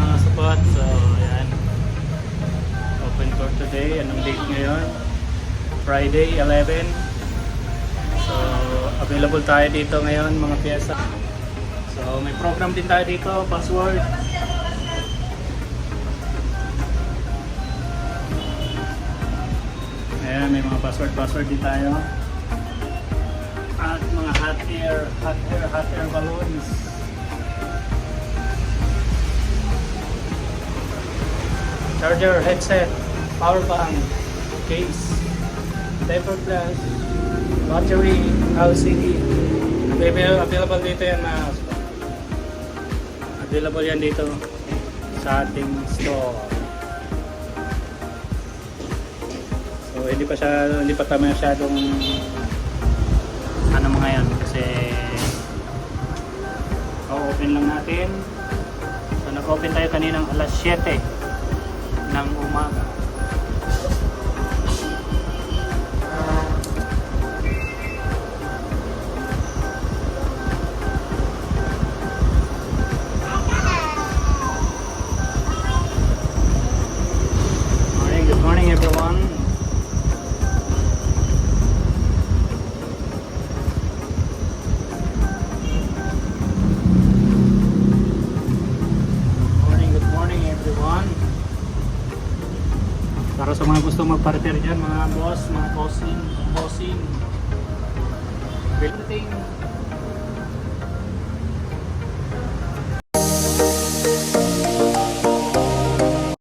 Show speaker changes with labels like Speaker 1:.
Speaker 1: mga support. So, ayan. Open for today. Anong date ngayon? Friday, 11. So, available tayo dito ngayon, mga pyesa. So, may program din tayo dito, password. Ayan, may mga password din tayo. At mga hot air balloons. Charger, headset, power bank, case, temper glass, battery, LCD. Available dito yan na available yan dito sa ating store. So hindi pa tayo masyadong ano mga yan kasi open lang natin. So nag-open tayo kaninang alas 7 ng umaga. Good morning everyone. Good morning everyone. Para sa mga gusto magpa-repair dyan, mga boss, mga bossing, building.